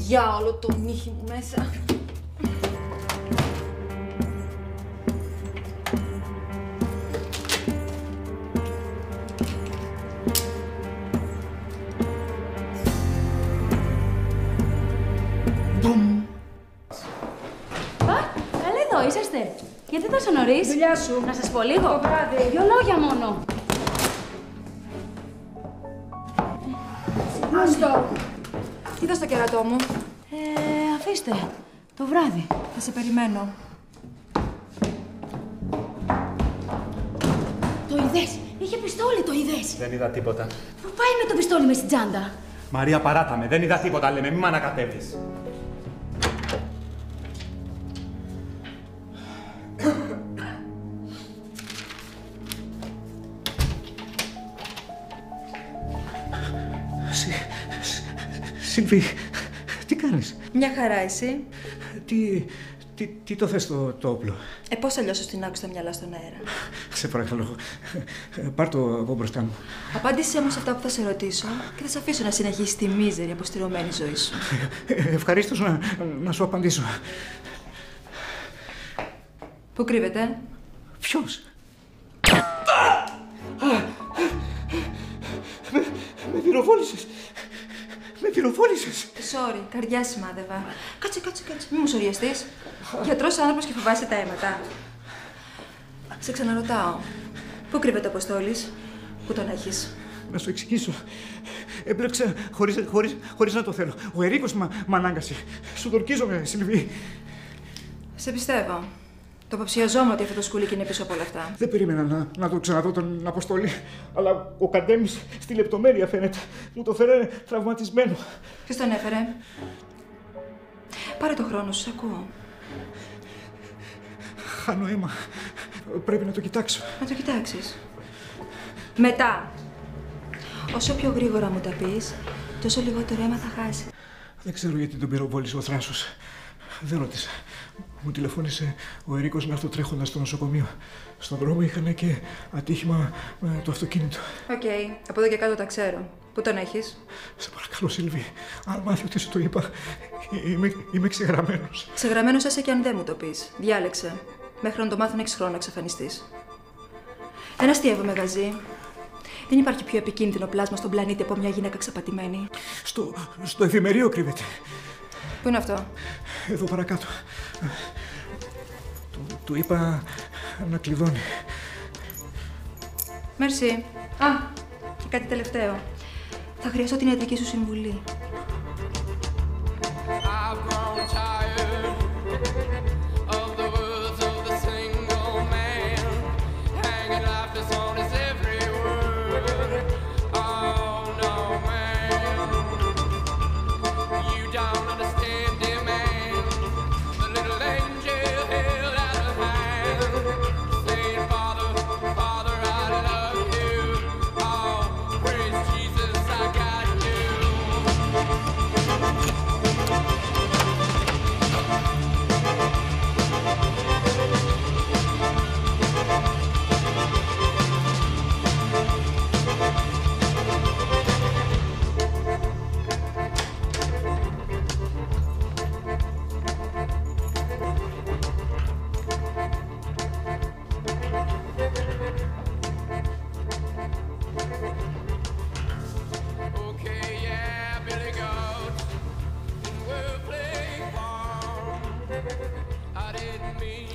Για όλο το νύχι μου μέσα. Μπουμ. Καλά εδώ είσαστε. Γιατί τόσο νωρίς? Δουλειά σου. Να σας πω λίγο. Το βράδυ. 2 λόγια μόνο. Άστο. Κοίτα στο κερατό μου. Αφήστε. Το βράδυ. Θα σε περιμένω. Το είδες. Είχε πιστόλι, το είδες. Δεν είδα τίποτα. Πού πάει με το πιστόλι μες στην τσάντα? Μαρία, παράτα με. Δεν είδα τίποτα, λέμε. Μη μ' ανακατεύεις. Σίλβη, τι κάνεις? Μια χαρά, εσύ. Τι το θες το όπλο? Πώς αλλιώς την άκουσα τα μυαλά στον αέρα. Σε παρακαλώ. Πάρ' το από μπροστά μου. Απάντησέ μου σε αυτά που θα σε ρωτήσω και θα σε αφήσω να συνεχίσεις τη μίζερη αποστηρωμένη ζωή σου. Ευχαρίστως να σου απαντήσω. Πού κρύβεται? Ποιος? Με πυροβόλησες. Με πυροβόλησες. Sorry, καρδιά σημάδευα. Κάτσε. Μη μου σοριαστείς. Γιατρός άνθρωπος και φοβάσαι τα αίματα. Σε ξαναρωτάω. Πού κρύβεται ο Αποστόλης? Πού τον έχεις? Να σου εξηγήσω. Έμπλεξα χωρίς να το θέλω. Ο Ερίκος μ' ανάγκασε. Σου τορκίζομαι, Σιλβί. Σε πιστεύω. Το υποψιαζόμουν ότι αυτό το σκουλίκι είναι πίσω από όλα αυτά. Δεν περίμενα να το ξαναδώ τον Αποστόλη. Αλλά ο Καντέμις στη λεπτομέρεια φαίνεται. Μου το φέρε τραυματισμένο. Ποιος τον έφερε? Πάρε το χρόνο σου, σ' ακούω. Χάνω αίμα. Πρέπει να το κοιτάξω. Να το κοιτάξεις. Μετά. Όσο πιο γρήγορα μου τα πεις, τόσο λιγότερο αίμα θα χάσει. Δεν ξέρω γιατί τον πυροβόλησε ο Θράσος. Δεν ρώτησα. Μου τηλεφώνησε ο Ερίκος να έρθω τρέχοντας στο νοσοκομείο. Στον δρόμο είχαν και ατύχημα με το αυτοκίνητο. Οκ, από εδώ και κάτω τα ξέρω. Πού τον έχεις? Σε παρακαλώ, Σίλβη, αν μάθει ότι σου το είπα, είμαι ξεγραμμένος. Ξεγραμμένος είσαι και αν δεν μου το πεις. Διάλεξε. Μέχρι να το μάθουν 6 χρόνια να εξαφανιστείς. Ένα αστείευο μεγαζί. Δεν υπάρχει πιο επικίνδυνο πλάσμα στον πλανήτη από μια γυναίκα ξαπατημένη. Στο εφημερίο κρύβεται. Πού είναι αυτό? Εδώ παρακάτω. Του είπα να κλειδώνει. Μέρσι. Α, και κάτι τελευταίο. Θα χρειαστώ την ιατρική σου συμβουλή.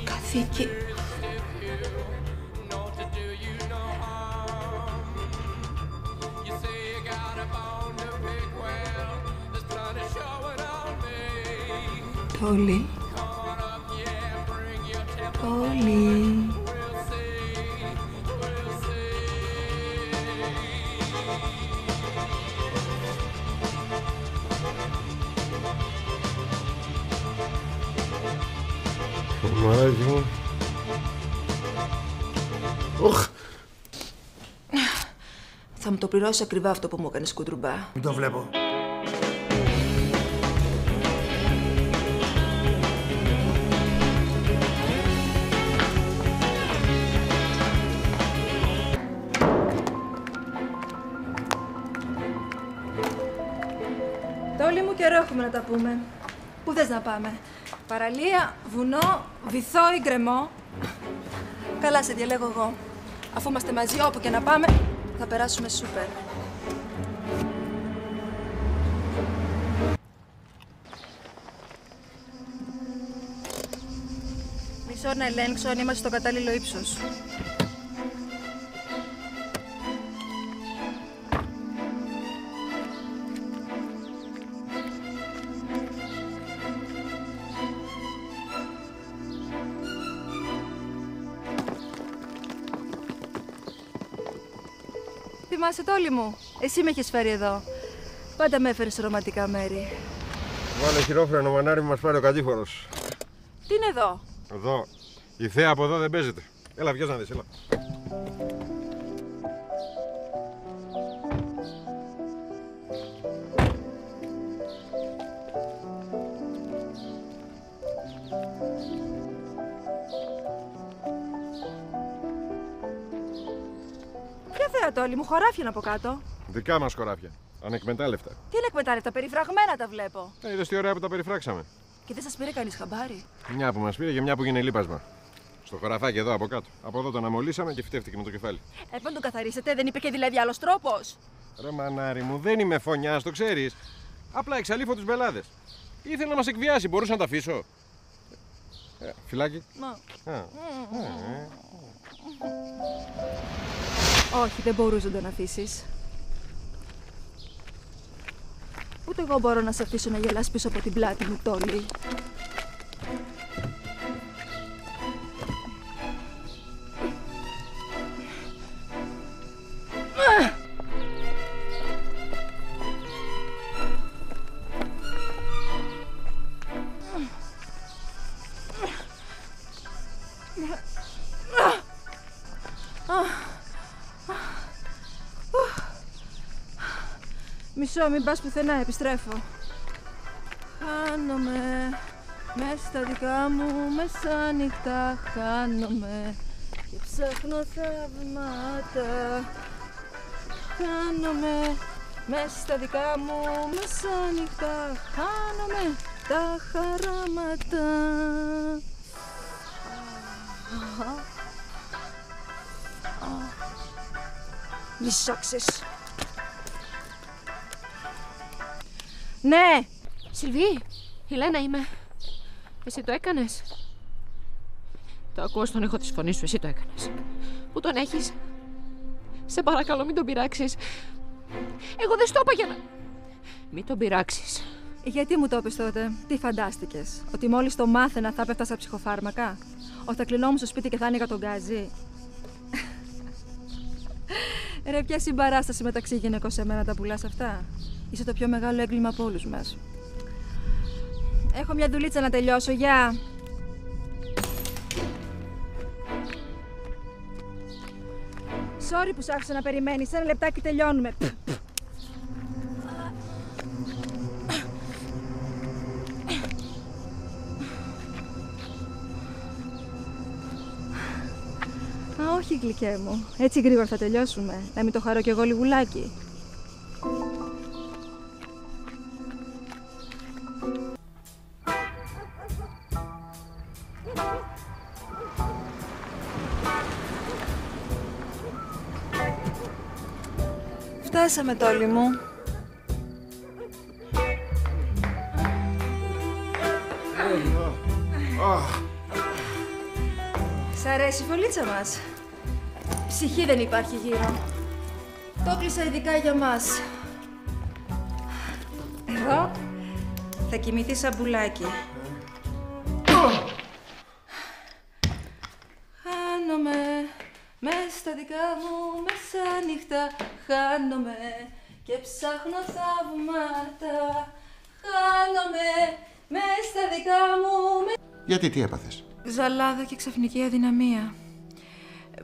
Καθήκη. Πόλη. Πόλη. Μαράκι μου. Οχ. Θα μου το πληρώσεις ακριβά αυτό που μου έκανες κουντρουμπά. Μην το βλέπω. Τόλι μου και Καιρό έχουμε να τα πούμε. Πού θες να πάμε? Παραλία, βουνό, βυθό ή γκρεμό? Καλά, σε διαλέγω εγώ. Αφού είμαστε μαζί, όπου και να πάμε, θα περάσουμε σούπερ. Μισό να ελέγξω αν είμαστε στο κατάλληλο ύψος. Θυμάσαι, Τόλι μου, εσύ με έχεις φέρει εδώ. Πάντα με έφερες σε ρομαντικά μέρη. Βάλε χειρόφρενο, μανάρι μου, μας πάρει ο κατήφορος. Τι είναι εδώ? Εδώ. Η θέα από εδώ δεν παίζεται. Έλα, βγες να δεις, έλα. Ποια θέα, Τόλι μου, χωράφια είναι από κάτω. Δικά μας χωράφια. Ανεκμετάλλευτα. Τι είναι εκμετάλλευτα, περιφραγμένα τα βλέπω. Είδες τι ωραία που τα περιφράξαμε. Και δεν σας πήρε κανείς χαμπάρι? Μια που μας πήρε και μια που γίνει λείπασμα. Στο χωραφάκι εδώ από κάτω. Από εδώ τον αμολύσαμε και φυτεύτηκε με το κεφάλι. Έπρεπε να τον καθαρίσετε, δεν υπήρχε δηλαδή άλλος τρόπος? Ρε μανάρι μου, δεν είμαι φωνιάς, το ξέρεις. Απλά εξαλείφω τους μπελάδες. Ήθελε να μας εκβιάσει, μπορούσα να τα αφήσω. Φυλάκι. Όχι, δεν μπορούσε να τον αφήσεις. Ούτε εγώ μπορώ να σε αφήσω να γελάς πίσω από την πλάτη μου, Τόλι. Μισό, μην πας πουθενά, επιστρέφω. Χάνομαι μες στα δικά μου μεσάνυχτα. Χάνομαι και ψάχνω θαυμάτα. Χάνομαι μες στα δικά μου μεσάνυχτα. Χάνομαι τα χαράματα. Μη σάξες. Ναι! Σιλβί, η Λένα είμαι. Εσύ το έκανες? Το ακούω στον ήχο της φωνής σου, εσύ το έκανες. Πού τον έχεις? Σε παρακαλώ, μην τον πειράξεις. Εγώ δεν στο είπα για να... Μην τον πειράξεις. Γιατί μου το είπες τότε, τι φαντάστηκες? Ότι μόλις το μάθαινα θα πέφτα στα ψυχοφάρμακα? Ότι θα κλεινόμουν στο σπίτι και θα άνοιγα τον γκάζι? Ρε, ποια συμπαράσταση μεταξύ γυναικών σε μένα τα πουλάς αυτά? Είσαι το πιο μεγάλο έγκλημα από όλους μας. Έχω μια δουλίτσα να τελειώσω, γεια! Sorry που σ' άφησα να περιμένεις, ένα λεπτάκι τελειώνουμε. Α, όχι, γλυκέ μου. Έτσι γρήγορα θα τελειώσουμε. Να μην το χαρώ κι εγώ λιγουλάκι. Φτάσαμε, Τόλι μου. Σ' αρέσει η φωλίτσα μας? Ψυχή δεν υπάρχει γύρω. Το κλείσα ειδικά για μας. Εδώ θα κοιμηθεί σαν πουλάκι. Χάνομαι μες στα δικά μου μεσάνυχτα. Χάνομαι και ψάχνω θαυμάτα. Χάνομαι μες στα δικά μου. Γιατί, τι έπαθες? Ζαλάδα και ξαφνική αδυναμία.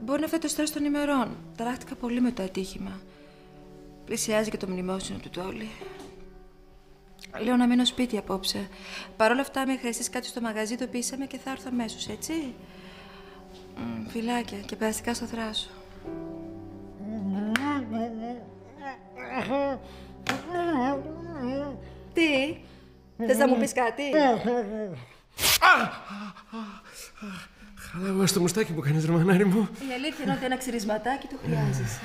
Μπορεί να φταίει το στρες των ημερών. Ταράχτηκα πολύ με το ατύχημα. Πλησιάζει και το μνημόσυνο του Τόλι. Λέω να μείνω σπίτι απόψε. Παρ' όλα αυτά, με χρειαστείς κάτι στο μαγαζί, το πείσαμε και θα έρθω αμέσως, έτσι. Φιλάκια και περαστικά στο θράσο. Τι? Θες να μου πεις κάτι? Χαλάω στο μουστάκι που κάνεις, ρε μανάρι μου. Η αλήθεια είναι ότι ένα ξυρισματάκι το χρειάζεσαι.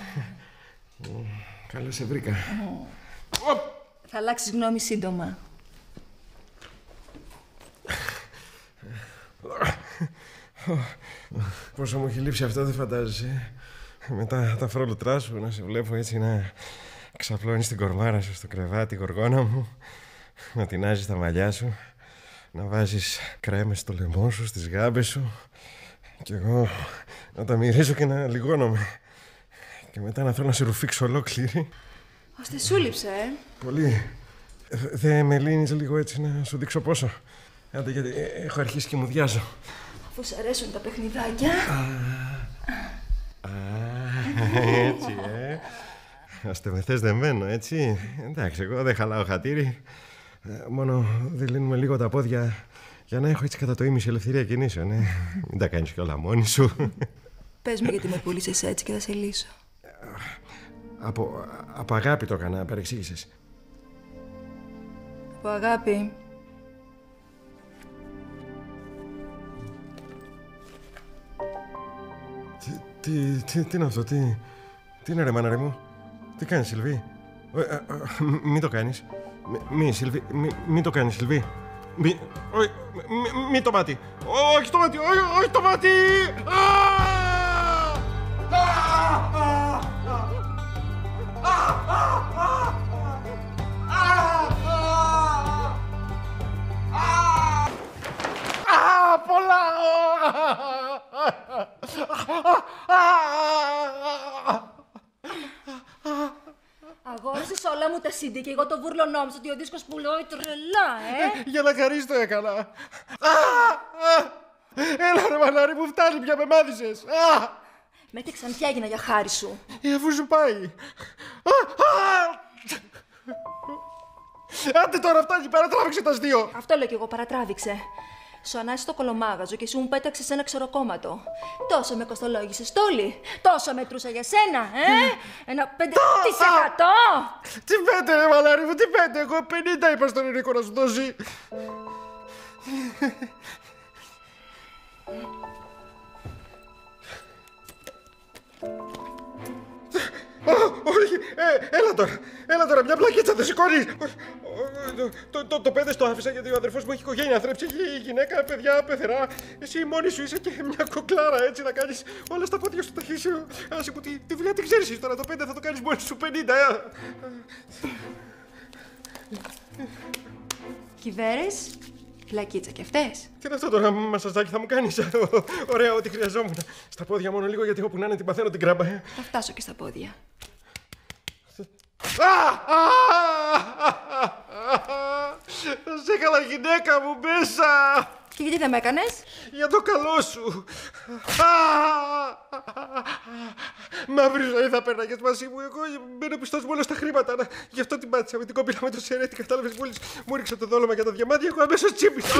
Καλά σε βρήκα. Θα αλλάξεις γνώμη σύντομα. Πόσο μου έχει λείψει αυτό, δεν φαντάζεσαι. Μετά τα φρόλουτρά σου, να σε βλέπω έτσι να ξαπλώνεις την κορμάρα σου στο κρεβάτι, γοργόνα μου. Να τεινάζεις τα μαλλιά σου. Να βάζεις κρέμες στο λαιμό σου, στις γάμπες σου. Κι εγώ να τα μυρίζω και να λιγώνομαι. Και μετά να θέλω να σε ρουφήξω ολόκληρη. Ώστε σου λείψε, Πολύ. Δεν με λύνεις λίγο έτσι να σου δείξω πόσο? Άντε, γιατί έχω αρχίσει και μου διάζω. Αφού σ' αρέσουν τα παιχνιδάκια. Έτσι, Ώστε με θες δεμένο, έτσι. Εντάξει, εγώ δεν χαλάω χατήρι. Μόνο δεν λύνουμε λίγο τα πόδια για να έχω έτσι κατά το ίμιση ελευθερία κινήσεων, Μην τα κάνεις κιόλα μόνη σου. Πες μου γιατί με πούλησες έτσι και θα σε λύσω. Από αγάπη το έκανα, παρεξήγησες. Από αγάπη. Τι είναι αυτό, τι είναι ρε μάναρη μου? Τι κάνεις, Σιλβί? Μην το κάνεις. Σιλβί, μην το κάνεις, Σιλβί. Μη το μάτι. Όχι το μάτι, όχι το μάτι. Πολλά. Αγόρισες όλα μου τα CD και εγώ το βούρλο νόμιζα ότι ο δίσκος πουλάει τρελά, Για να χαρείς το έκανα. Έλα ρε μανάρι μου, φτάνει πια, με μάθησες. Μέχρι ξανθιά έγινα για χάρη σου. Αφού σου πάει. Άντε τώρα φτάνει, παρατράβηξε τα αστείο. Αυτό λέω κι εγώ, παρατράβηξε. Σου ανάσει το κολομάγαζο και σου μου πέταξες ένα ξεροκόμματο. Τόσο με κοστολόγησες, Τόλι. Τόσο μετρούσα για σένα, Ένα 5%. Τι πέντε ρε μαλάρι μου, τι πέντε? Εγώ 50 είπα στον Ενίκο να σου δώσει. Όχι, έλα τώρα, μια πλακίτσα δεν σηκώνεις. Το 5 στο άφησα γιατί ο αδερφός μου έχει οικογένεια, θρέψει, έχει γυναίκα, παιδιά, πεθερά. Εσύ μόνη σου είσαι και μια κοκλάρα, έτσι να κάνεις όλα στα πόδια σου τα χέρια. Άσε που τη δουλειά την ξέρεις, τώρα το 5 θα το κάνεις μόνη σου 50. Κυβέρες, πλακίτσα κι αυτές. Τι είναι αυτό τώρα, μασαζάκι θα μου κάνεις? Ωραία, ό,τι χρειαζόμουν. Στα πόδια μόνο λίγο γιατί όπου να είναι την παθαίνω την κράμπα. Θα φτάσω και στα πόδια. Θα σε έκανα γυναίκα μου μέσα. Και γιατί δεν με έκανες? Για το καλό σου. Μαύρη ζωή θα πέρναγες μαζί μου. Εγώ μπαίνω πιστός μόνο στα χρήματα. Γι' αυτό την πάτησα με την κόμπιλα με το σερέτη. Κατάλαβες μόλις μου ρίξα το δόλωμα για τα διαμάντια. Εγώ αμέσως τσίπησα.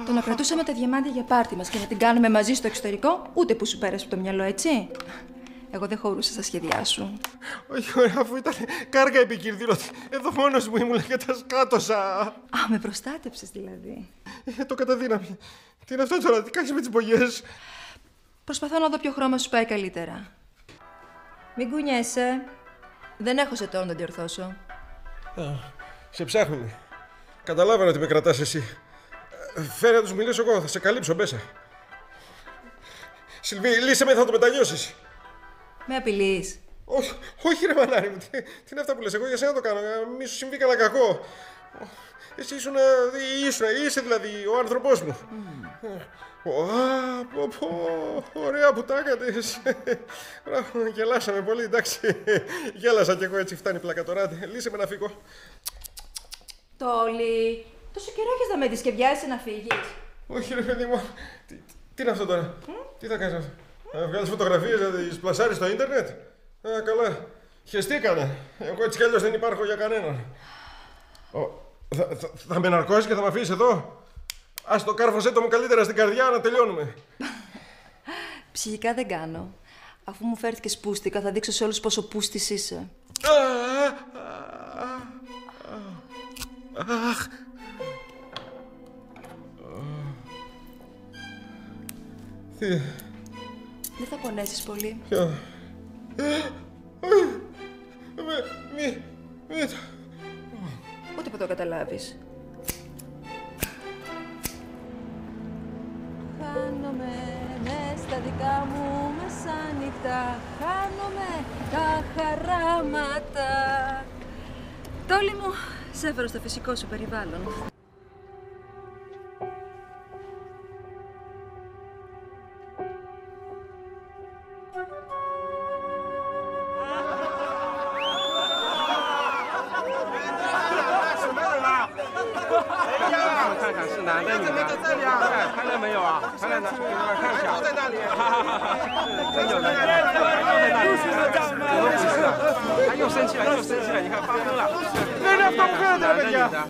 Το να κρατούσαμε τα διαμάντια για πάρτι μας και να την κάνουμε μαζί στο εξωτερικό, ούτε που σου πέρασε από το μυαλό, έτσι. Εγώ δεν χωρούσα στα σχέδιά σου. Όχι, ωραία, αφού ήταν κάργα επικίνδυνο. Εδώ μόνος μου ήμουν και τα σκάτωσα. Α, με προστάτεψες δηλαδή. Το καταδύναμη. Τι είναι αυτό τώρα, τι κάνεις με τις μπογιές? Προσπαθώ να δω ποιο χρώμα σου πάει καλύτερα. Μην κουνιέσαι. Δεν έχω σε τόνο να διορθώσω. Σε ψάχνουν. Καταλάβανα ότι με κρατάς εσύ. Φέρε να τους μιλήσω εγώ, θα σε καλύψω μέσα. Σιλβί, λύσε με, θα το μετανιώσεις. Με απειλείς? Όχι ρε μανάρι μου, τι είναι αυτά που λες? Εγώ για σένα το κάνω, μη σου συμβεί κανένα κακό. Εσύ είσαι δηλαδή ο άνθρωπός μου. Ωραία που τα έκανες. Γελάσαμε πολύ, εντάξει. Γέλασα κι εγώ, έτσι φτάνει πλάκα τώρα. Λύσε με να φύγω. Τόλι, τόσο καιρό έχεις να με δεις και βιάζεσαι να φύγεις. Όχι ρε παιδί μου, τι είναι αυτό τώρα? Τι θα κάνεις αυτό? Να βγάλεις φωτογραφίες, να τις πλασάρεις στο ίντερνετ? Καλά, χεστήκανε. Εγώ έτσι κι αλλιώς δεν υπάρχω για κανέναν. Θα με ναρκώσεις και θα με αφήσεις εδώ? Ας το κάρφωσέ το μου καλύτερα στην καρδιά να τελειώνουμε. Ψυχικά δεν κάνω. Αφού μου φέρθηκες πούστικα, θα δείξω σε όλους πόσο πούστης είσαι. Αχ. Δεν θα πονέσεις πολύ. Ούτε που το καταλάβεις. Χάνομαι μες στα δικά μου μεσάνυχτα. Χάνομαι τα χαράματα. Τόλι μου, σε έφερω στο φυσικό σου περιβάλλον.又生气了，你看发疯了。那这放不开了，这个παιδιά。